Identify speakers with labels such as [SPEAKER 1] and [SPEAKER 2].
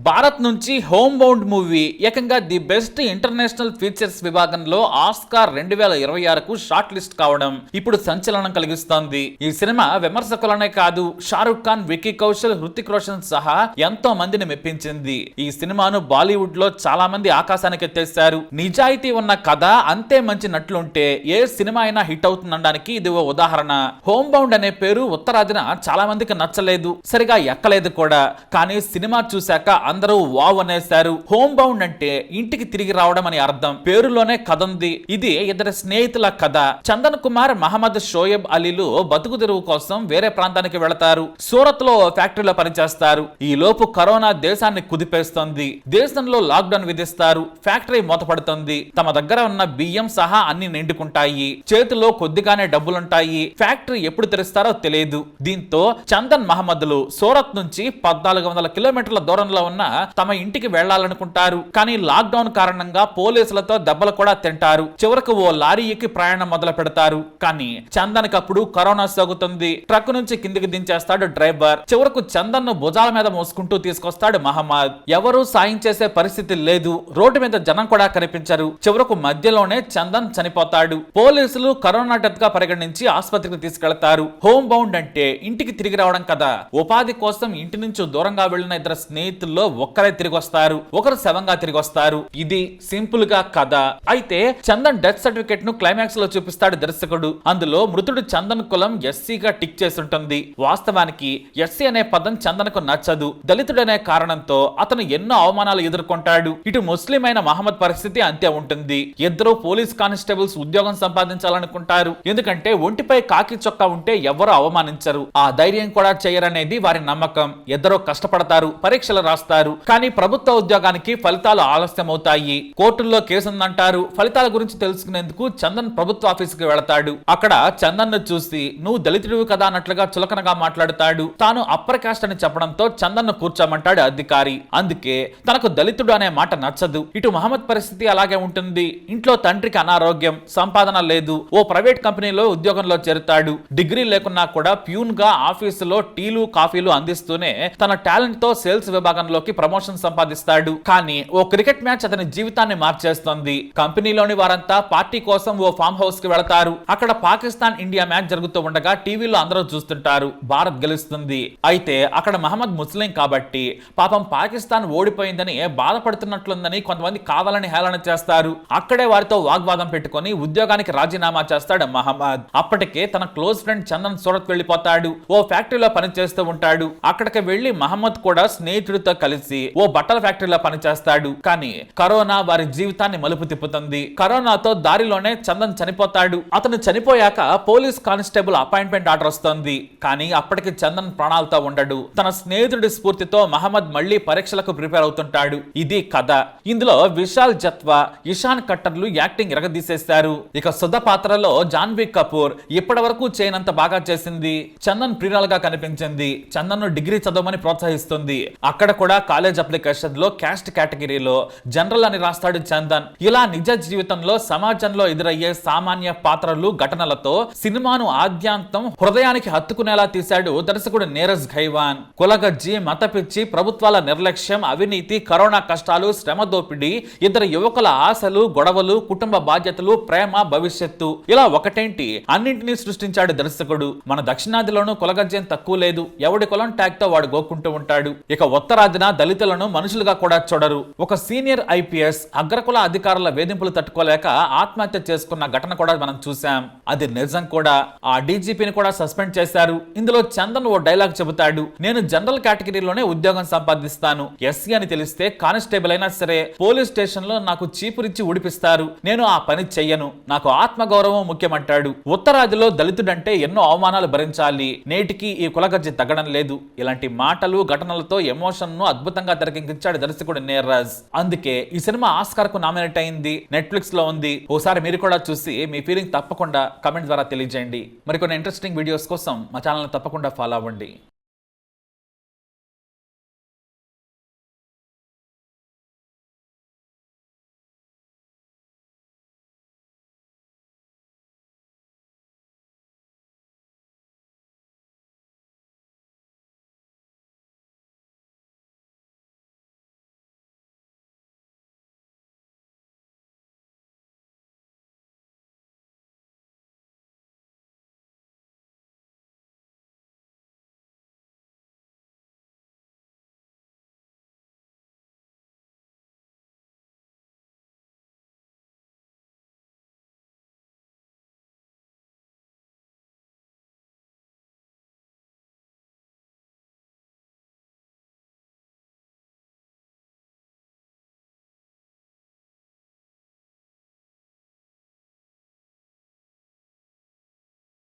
[SPEAKER 1] భారత్ నుంచి home bound movie ఏకంగా the best international features విభాగంలో ఆస్కార్ 2026కు షార్ట్ లిస్ట్ కావడం ఇప్పుడు సంచలనం కలిగిస్తోంది. ఈ సినిమా విమర్శకులనే కాదు, షారుఖ్ ఖాన్, విక్కీ కౌశల్, హృతిక్ రోషన్ సహా ఎంతో మందిని మెప్పించింది. ఈ సినిమాను బాలీవుడ్ లో చాలా మంది ఆకాశానికి ఎత్తేశారు. నిజాయితీ ఉన్న కథ, అంతే మంచి నటులుంటే ఏ సినిమా అయినా హిట్ అవుతుందనడానికి ఇది ఓ ఉదాహరణ. హోమ్ బౌండ్ అనే పేరు ఉత్తరాదిన చాలా మందికి నచ్చలేదు, సరిగా ఎక్కలేదు కూడా. కానీ సినిమా చూశాక అందరూ వావ్ అనేశారు. హోమ్ బౌండ్ అంటే ఇంటికి తిరిగి రావడం అని అర్థం. పేరులోనే కథ ఉంది. ఇది ఇద్దరు స్నేహితుల కథ. చందన్ కుమార్, మహమ్మద్ షోయబ్ అలీలు బతుకు తెరువు కోసం వేరే ప్రాంతానికి వెళతారు. సూరత్ లో ఫ్యాక్టరీలో పనిచేస్తారు. ఈ లోపు కరోనా దేశాన్ని కుదిపేస్తుంది. దేశంలో లాక్డౌన్ విధిస్తారు. ఫ్యాక్టరీ మూతపడుతుంది. తమ దగ్గర ఉన్న బియ్యం సహా అన్ని నిండుకుంటాయి. చేతిలో కొద్దిగానే డబ్బులుంటాయి. ఫ్యాక్టరీ ఎప్పుడు తెరుస్తారో తెలియదు. దీంతో చందన్, మహమ్మద్లు సూరత్ నుంచి 1400 కిలోమీటర్ల దూరంలో ఉన్న తమ ఇంటికి వెళ్లాలనుకుంటారు. కానీ లాక్డౌన్ కారణంగా పోలీసులతో దెబ్బలు కూడా తింటారు. చివరకు ఓ లారీ ఎక్కి ప్రయాణం మొదలు పెడతారు. కానీ చందన్ కప్పుడు కరోనా సోకుతుంది. ట్రక్ నుంచి కిందికి దించేస్తాడు డ్రైవర్. చివరకు చందన్ ను భుజాల మీద మోసుకుంటూ తీసుకొస్తాడు మహమ్మద్. ఎవరూ సాయం చేసే పరిస్థితి లేదు. రోడ్డు మీద జనం కూడా కనిపించరు. చివరకు మధ్యలోనే చందన్ చనిపోతాడు. పోలీసులు కరోనా డెత్ గా పరిగణించి ఆసుపత్రికి తీసుకెళ్తారు. హోమ్ బౌండ్ అంటే ఇంటికి తిరిగి రావడం కదా. ఉపాధి కోసం ఇంటి నుంచి దూరంగా వెళ్లిన ఇద్దరు స్నేహితుల్లో ఒక్కరే తిరిగి వస్తారు, ఒకరు శవంగా తిరిగి వస్తారు. ఇది సింపుల్ గా కథ. అయితే చందన్ డెత్ సర్టిఫికెట్ ను క్లైమాక్స్ లో చూపిస్తాడు దర్శకుడు. అందులో మృతుడు చందన్ కులం ఎస్సీగా టిక్ చేసి ఉంటుంది. వాస్తవానికి ఎస్సీ అనే పదం చందన్ కు నచ్చదు. దళితుడనే కారణంతో అతను ఎన్నో అవమానాలు ఎదుర్కొంటాడు. ఇటు ముస్లిం అయిన మహమ్మద్ పరిస్థితి అంతే ఉంటుంది. ఇద్దరు పోలీస్ కానిస్టేబుల్స్ ఉద్యోగం సంపాదించాలనుకుంటారు. ఎందుకంటే ఒంటిపై కాకి చొక్కా ఉంటే ఎవరూ అవమానించరు. ఆ ధైర్యం కూడా చేయరనేది వారి నమ్మకం. ఇద్దరు కష్టపడతారు, పరీక్షలు రాస్తారు. కానీ ప్రభుత్వ ఉద్యోగానికి ఫలితాలు ఆలస్యం అవుతాయి. కోర్టుల్లో కేసుందంటారు. ఫలితాల గురించి తెలుసుకునేందుకు చందన్ ప్రభుత్వ ఆఫీసుకి వెళతాడు. అక్కడ చందన్ ను చూసి నువ్వు దళితుడివి కదా అన్నట్లుగా చులకనగా మాట్లాడుతాడు. తాను అప్పర్ కాస్ట్ అని చెప్పడంతో చందన్ ను కూర్చోమంటాడు అధికారి. అందుకే తనకు దళితుడు అనే మాట నచ్చదు. ఇటు మహమ్మద్ పరిస్థితి అలాగే ఉంటుంది. ఇంట్లో తండ్రికి అనారోగ్యం, సంపాదన లేదు. ఓ ప్రైవేట్ కంపెనీలో ఉద్యోగంలో చేరుతాడు. డిగ్రీ లేకున్నా కూడా ప్యూన్ గా ఆఫీసులో టీలు, కాఫీలు అందిస్తూనే తన టాలెంట్ తో సేల్స్ విభాగంలోకి ప్రమోషన్ సంపాదిస్తాడు. కానీ ఓ క్రికెట్ మ్యాచ్ అతని జీవితాన్ని మార్చేస్తుంది. కంపెనీలోని వారంతా పార్టీ కోసం ఓ ఫామ్ హౌస్ కి వెళతారు. అక్కడ పాకిస్తాన్ ఇండియా మ్యాచ్ జరుగుతూ ఉండగా టీవీలో అందరూ చూస్తుంటారు. భారత్ గెలుస్తుంది. అయితే అక్కడ మహమ్మద్ ముస్లిం కాబట్టి పాపం పాకిస్తాన్ ఓడిపోయిందని బాధపడుతున్నట్లుందని కొంతమంది కావాలని హేళన చేస్తారు. అక్కడే వారితో వాగ్వాదం పెట్టుకుని ఉద్యోగానికి రాజీనామా చేస్తాడు మహమ్మద్. అప్పటికే తన క్లోజ్ ఫ్రెండ్ చందన్ సూరత్ వెళ్లిపోతాడు. ఓ ఫ్యాక్టరీలో పనిచేస్తూ ఉంటాడు. అక్కడికి వెళ్లి మహమ్మద్ కూడా స్నేహితుడితో కలిసి ఓ బట్టల ఫ్యాక్టరీలో పనిచేస్తాడు. కానీ కరోనా వారి జీవితాన్ని మలుపు తిప్పుతుంది. కరోనాతో దారిలోనే చందన్ చనిపోతాడు. అతను చనిపోయాక పోలీస్ కానిస్టేబుల్ అపాయింట్మెంట్ ఆర్డర్ వస్తుంది. కానీ అప్పటికి చందన్ ప్రాణాలతో ఉండడు. తన స్నేహితుడి స్ఫూర్తితో మహమ్మద్ మళ్లీ పరీక్షలకు ప్రిపేర్ అవుతుంటాడు. ఇది కథ. ఇందులో విశాల్ జత్వా, ఇషాన్ కట్టర్లు యాక్టింగ్ ఎరగదీసేశారు. ఇక సుధ పాత్రలో జాన్వీ కపూర్ ఇప్పటి వరకు చేయనంత బాగా చేసింది. చందన్ ప్రియురాలుగా కనిపించింది. చందన్ ను డిగ్రీ చదవమని ప్రోత్సహిస్తుంది. అక్కడ కూడా కాలేజ్ అప్లికేషన్ లో క్యాస్ట్ కేటగిరీలో జనరల్ అని రాస్తాడు చందన్. ఇలా నిజ జీవితంలో సమాజంలో ఎదురయ్యే సామాన్య పాత్రలు, ఘటనలతో సినిమాను ఆద్యాంతం హృదయానికి హత్తుకునేలా తీశాడు దర్శకుడు నీరజ్ ఘైవాన్. కులగజ్జి, మతపిచ్చి, ప్రభుత్వాల నిర్లక్ష్యం, అవినీతి, కరోనా కష్టాలు, శ్రమ దోపిడీ, ఇద్దరు యువకుల ఆశలు, గొడవలు, కుటుంబ బాధ్యతలు, ప్రేమ, భవిష్యత్తు, ఇలా ఒకటేంటి అన్నింటినీ సృష్టించాడు దర్శకుడు. మన దక్షిణాదిలోనూ కులగజ్జం తక్కువ లేదు. ఎవడి కులం ట్యాగ్ తో వాడు గోక్కుంటూ ఉంటాడు. ఇక ఉత్తరాదిన దళితులను మనుషులుగా కూడా చూడరు. ఒక సీనియర్ ఐపీఎస్ అగ్రకుల అధికారుల వేధింపులు తట్టుకోలేక ఆత్మహత్య చేసుకున్న ఘటన కూడా మనం చూసాం. అది నిజం కూడా. ఆ డీజీపీని కూడా సస్పెండ్ చేశారు. ఇందులో చందన్ ఓ డైలాగ్ చెబుతాడు, నేను జనరల్ కేటగిరీలోనే ఉద్యోగం సంపాదిస్తాను. ఎస్సీ అని తెలిస్తే కానిస్టేబుల్ అయినా సరే పోలీస్ స్టేషన్ లో నాకు చీపురిచ్చి ఉడిపిస్తారు. నేను ఆ పని చెయ్యను. నాకు ఆత్మగౌరవం ముఖ్యమంటాడు. ఉత్తరాదిలో దళితుడంటే ఎన్నో అవమానాలు భరించాలి. నేటికి ఈ కులగజ్జి తగ్గడం లేదు. ఇలాంటి మాటలు, ఘటనలతో ఎమోషన్ ను అద్భుతంగా తెరకెక్కించాడు దర్శకుడు నీరజ్. అందుకే ఈ సినిమా ఆస్కార్ కు నామినేట్ అయింది. నెట్ఫ్లిక్స్ లో ఉంది. ఓసారి మీరు కూడా చూసి మీ ఫీలింగ్ తప్పకుండా కమెంట్ ద్వారా తెలియజేయండి. మరికొన్ని ఇంట్రెస్టింగ్ వీడియోస్ కోసం మా ఛానల్ తప్పకుండా ఫాలో అవ్వండి.